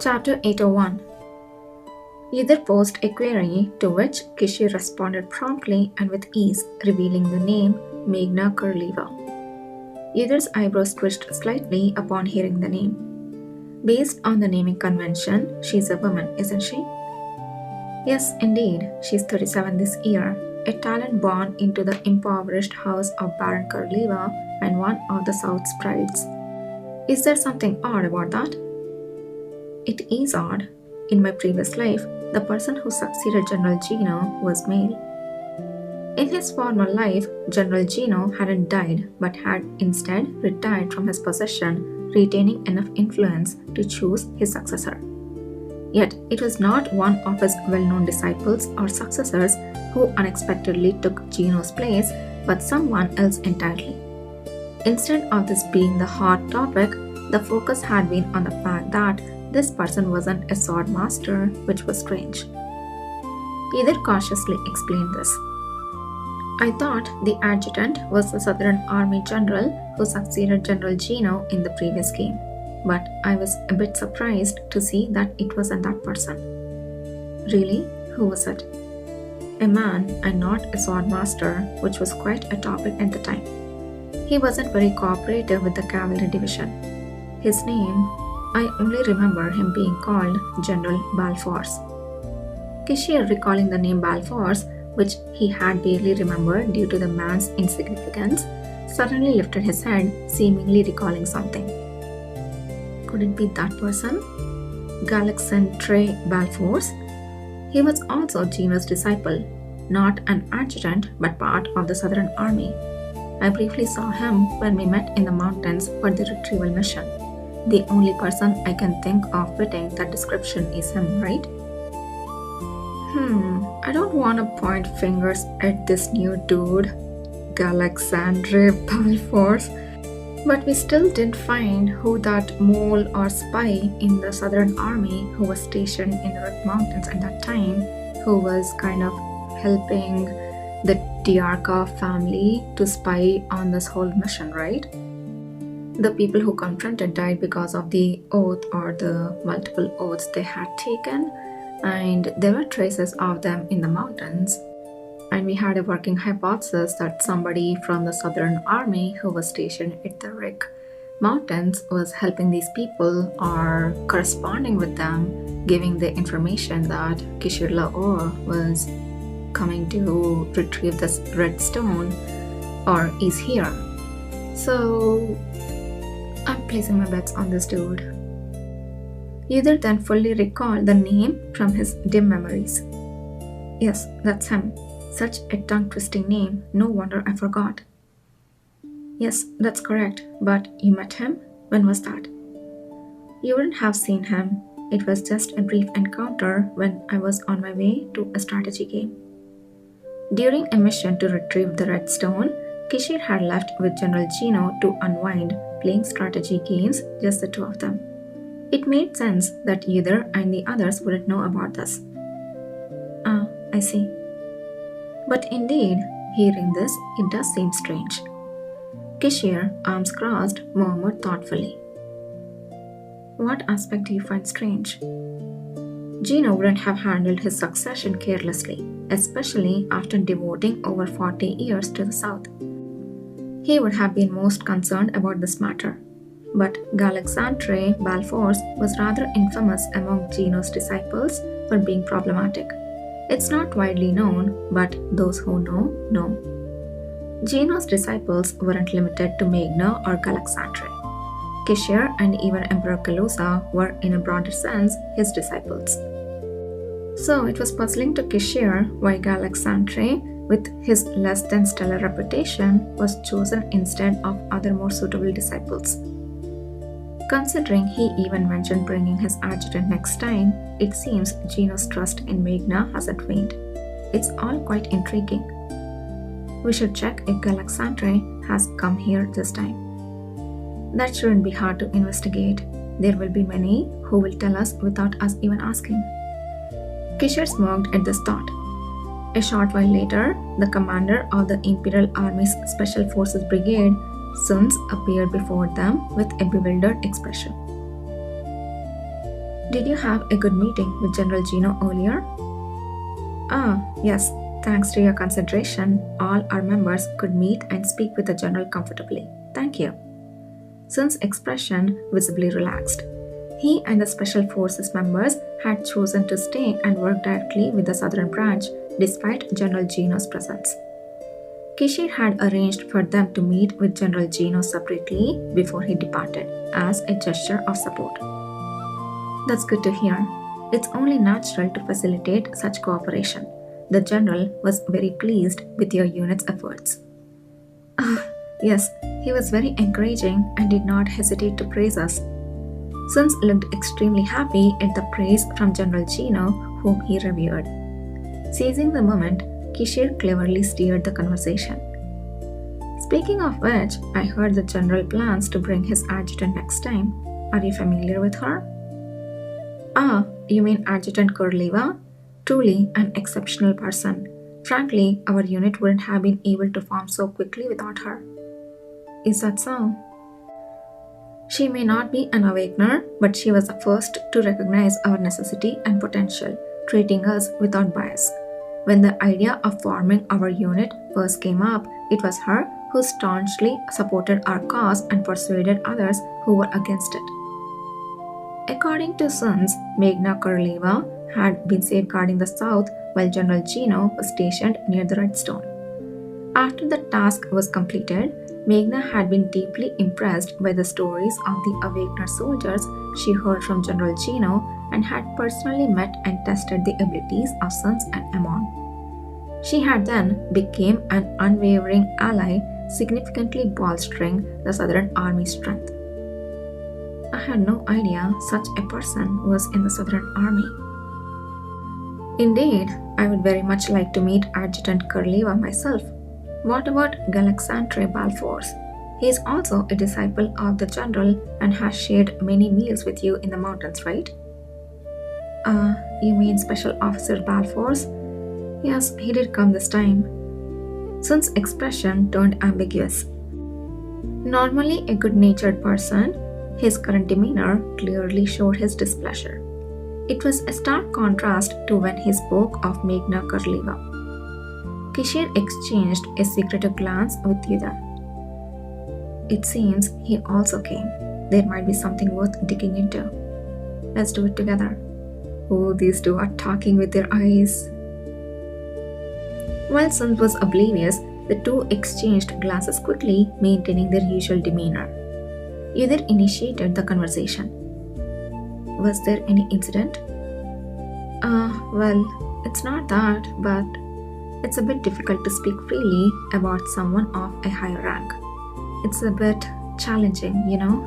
Chapter 801. Either posed a query to which Kishi responded promptly and with ease, revealing the name Meghna Kurleva. Either's eyebrows twitched slightly upon hearing the name. Based on the naming convention, she's a woman, isn't she? Yes, indeed. She's 37 this year, a talent born into the impoverished house of Baron Kurleva and one of the South's prides. Is there something odd about that? It is odd. In my previous life, the person who succeeded General Gino was male. In his former life, General Gino hadn't died but had instead retired from his position, retaining enough influence to choose his successor. Yet, it was not one of his well-known disciples or successors who unexpectedly took Gino's place, but someone else entirely. Instead of this being the hot topic, the focus had been on the fact that this person wasn't a sword master, which was strange. Either cautiously explained this. I thought the adjutant was the Southern Army general who succeeded General Gino in the previous game, but I was a bit surprised to see that it wasn't that person. Really? Who was it? A man and not a sword master, which was quite a topic at the time. He wasn't very cooperative with the cavalry division. His name, I only remember him being called General Balfours. Kishir, recalling the name Balfours, which he had barely remembered due to the man's insignificance, suddenly lifted his head, seemingly recalling something. Could it be that person? Alexandre Balfours? He was also Gino's disciple, not an adjutant but part of the Southern Army. I briefly saw him when we met in the mountains for the retrieval mission. The only person I can think of fitting that description is him, right? I don't want to point fingers at this new dude, Alexandre Balfours, but we still didn't find who that mole or spy in the Southern Army who was stationed in the Red Mountains at that time, who was kind of helping the Diarca family to spy on this whole mission, right? The people who confronted died because of the oath or the multiple oaths they had taken, and there were traces of them in the mountains. And we had a working hypothesis that somebody from the Southern Army who was stationed at the Rick Mountains was helping these people or corresponding with them, giving the information that Kishir Lahore was coming to retrieve this red stone or is here. So I'm placing my bets on this dude. Either then fully recalled the name from his dim memories. Yes, that's him. Such a tongue-twisting name, no wonder I forgot. Yes, that's correct, but you met him? When was that? You wouldn't have seen him. It was just a brief encounter when I was on my way to a strategy game. During a mission to retrieve the red stone, Kishir had left with General Gino to unwind, playing strategy games, just the two of them. It made sense that either and the others wouldn't know about this. Ah, I see. But indeed, hearing this, it does seem strange. Kishir, arms crossed, murmured thoughtfully. What aspect do you find strange? Gino wouldn't have handled his succession carelessly, especially after devoting over 40 years to the South. He would have been most concerned about this matter. But Alexandre Balfours was rather infamous among Gino's disciples for being problematic. It's not widely known, but those who know, know. Gino's disciples weren't limited to Meghna or Alexandre. Kishir and even Emperor Kalusa were, in a broader sense, his disciples. So it was puzzling to Kishir why Alexandre, with his less than stellar reputation, was chosen instead of other more suitable disciples. Considering he even mentioned bringing his adjutant next time, it seems Gino's trust in Meghna hasn't waned. It's all quite intriguing. We should check if Alexandre has come here this time. That shouldn't be hard to investigate. There will be many who will tell us without us even asking. Kishir smirked at this thought. A short while later, the commander of the Imperial Army's Special Forces Brigade, Suns, appeared before them with a bewildered expression. Did you have a good meeting with General Gino earlier? Ah, yes. Thanks to your consideration, all our members could meet and speak with the General comfortably. Thank you. Sun's expression visibly relaxed. He and the Special Forces members had chosen to stay and work directly with the Southern Branch despite General Gino's presence. Kishir had arranged for them to meet with General Gino separately before he departed, as a gesture of support. That's good to hear. It's only natural to facilitate such cooperation. The General was very pleased with your unit's efforts. Ah, yes, he was very encouraging and did not hesitate to praise us. Sun looked extremely happy at the praise from General Gino, whom he revered. Seizing the moment, Kishir cleverly steered the conversation. Speaking of which, I heard the General plans to bring his adjutant next time. Are you familiar with her? Ah, you mean Adjutant Kurleva? Truly an exceptional person. Frankly, our unit wouldn't have been able to form so quickly without her. Is that so? She may not be an awakener, but she was the first to recognize our necessity and potential, treating us without bias. When the idea of forming our unit first came up, it was her who staunchly supported our cause and persuaded others who were against it. According to Sun's, Meghna Kurleva had been safeguarding the south while General Gino was stationed near the Red Stone. After the task was completed, Meghna had been deeply impressed by the stories of the Awakener soldiers she heard from General Gino and had personally met and tested the abilities of Suns and Amon. She had then become an unwavering ally, significantly bolstering the Southern Army's strength. I had no idea such a person was in the Southern Army. Indeed, I would very much like to meet Adjutant Kurleva myself. What about Alexandre Balfours? He is also a disciple of the General and has shared many meals with you in the mountains, right? You mean Special Officer Balfours? Yes, he did come this time. Sun's expression turned ambiguous. Normally a good-natured person, his current demeanor clearly showed his displeasure. It was a stark contrast to when he spoke of Meghna Kurleva. Kishir exchanged a secretive glance with Yuda. It seems he also came. There might be something worth digging into. Let's do it together. Oh, these two are talking with their eyes. While Sun was oblivious, the two exchanged glances quickly, maintaining their usual demeanor. Yudir initiated the conversation. Was there any incident? Well, it's not that, but it's a bit difficult to speak freely about someone of a higher rank. It's a bit challenging, you know?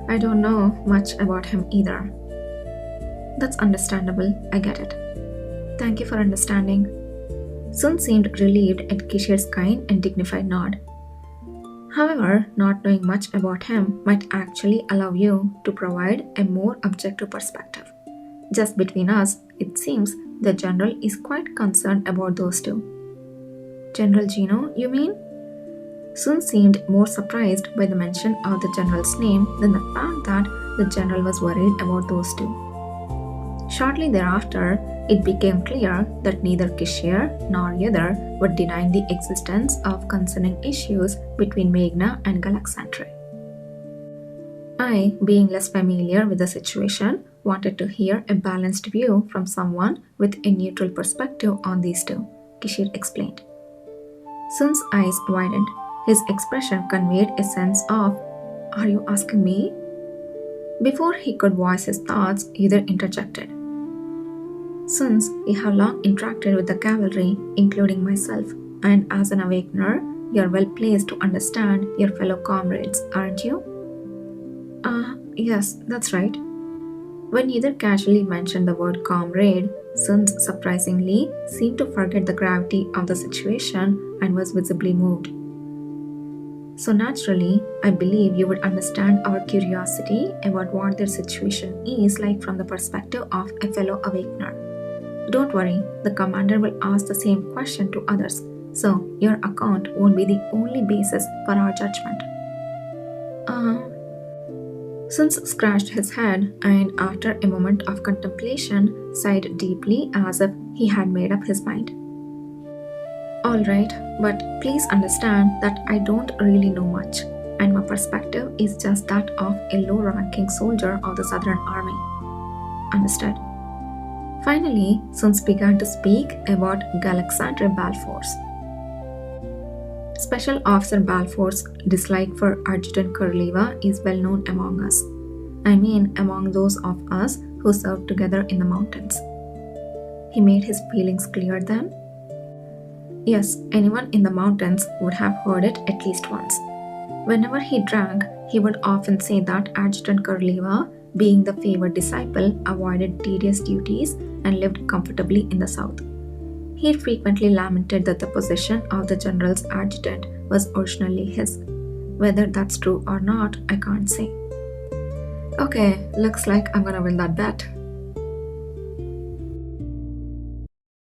I don't know much about him either. That's understandable, I get it. Thank you for understanding. Sun seemed relieved at Kishir's kind and dignified nod. However, not knowing much about him might actually allow you to provide a more objective perspective. Just between us, it seems the General is quite concerned about those two. General Gino, you mean? Sun seemed more surprised by the mention of the General's name than the fact that the General was worried about those two. Shortly thereafter, it became clear that neither Kishir nor Yudar were denying the existence of concerning issues between Meghna and Alexandre. I, being less familiar with the situation, wanted to hear a balanced view from someone with a neutral perspective on these two, Kishir explained. Sun's eyes widened. His expression conveyed a sense of, "Are you asking me?" Before he could voice his thoughts, Yudar interjected. Since you have long interacted with the cavalry, including myself, and as an awakener, you are well placed to understand your fellow comrades, aren't you? Yes, that's right. When either casually mentioned the word comrade, Sun surprisingly seemed to forget the gravity of the situation and was visibly moved. So naturally, I believe you would understand our curiosity about what their situation is like from the perspective of a fellow awakener. Don't worry, the commander will ask the same question to others, so your account won't be the only basis for our judgment. Shizun scratched his head and, after a moment of contemplation, sighed deeply as if he had made up his mind. Alright, but please understand that I don't really know much, and my perspective is just that of a low ranking soldier of the Southern Army. Understood? Finally, Shizun began to speak about Alexandre Balfour's. Special Officer Balfour's dislike for Adjutant Kurleva is well known among us. I mean, among those of us who served together in the mountains. He made his feelings clear then. Yes, anyone in the mountains would have heard it at least once. Whenever he drank, he would often say that Adjutant Kurleva, being the favored disciple, avoided tedious duties and lived comfortably in the south. He frequently lamented that the position of the general's adjutant was originally his. Whether that's true or not, I can't say. Okay, looks like I'm gonna win that bet.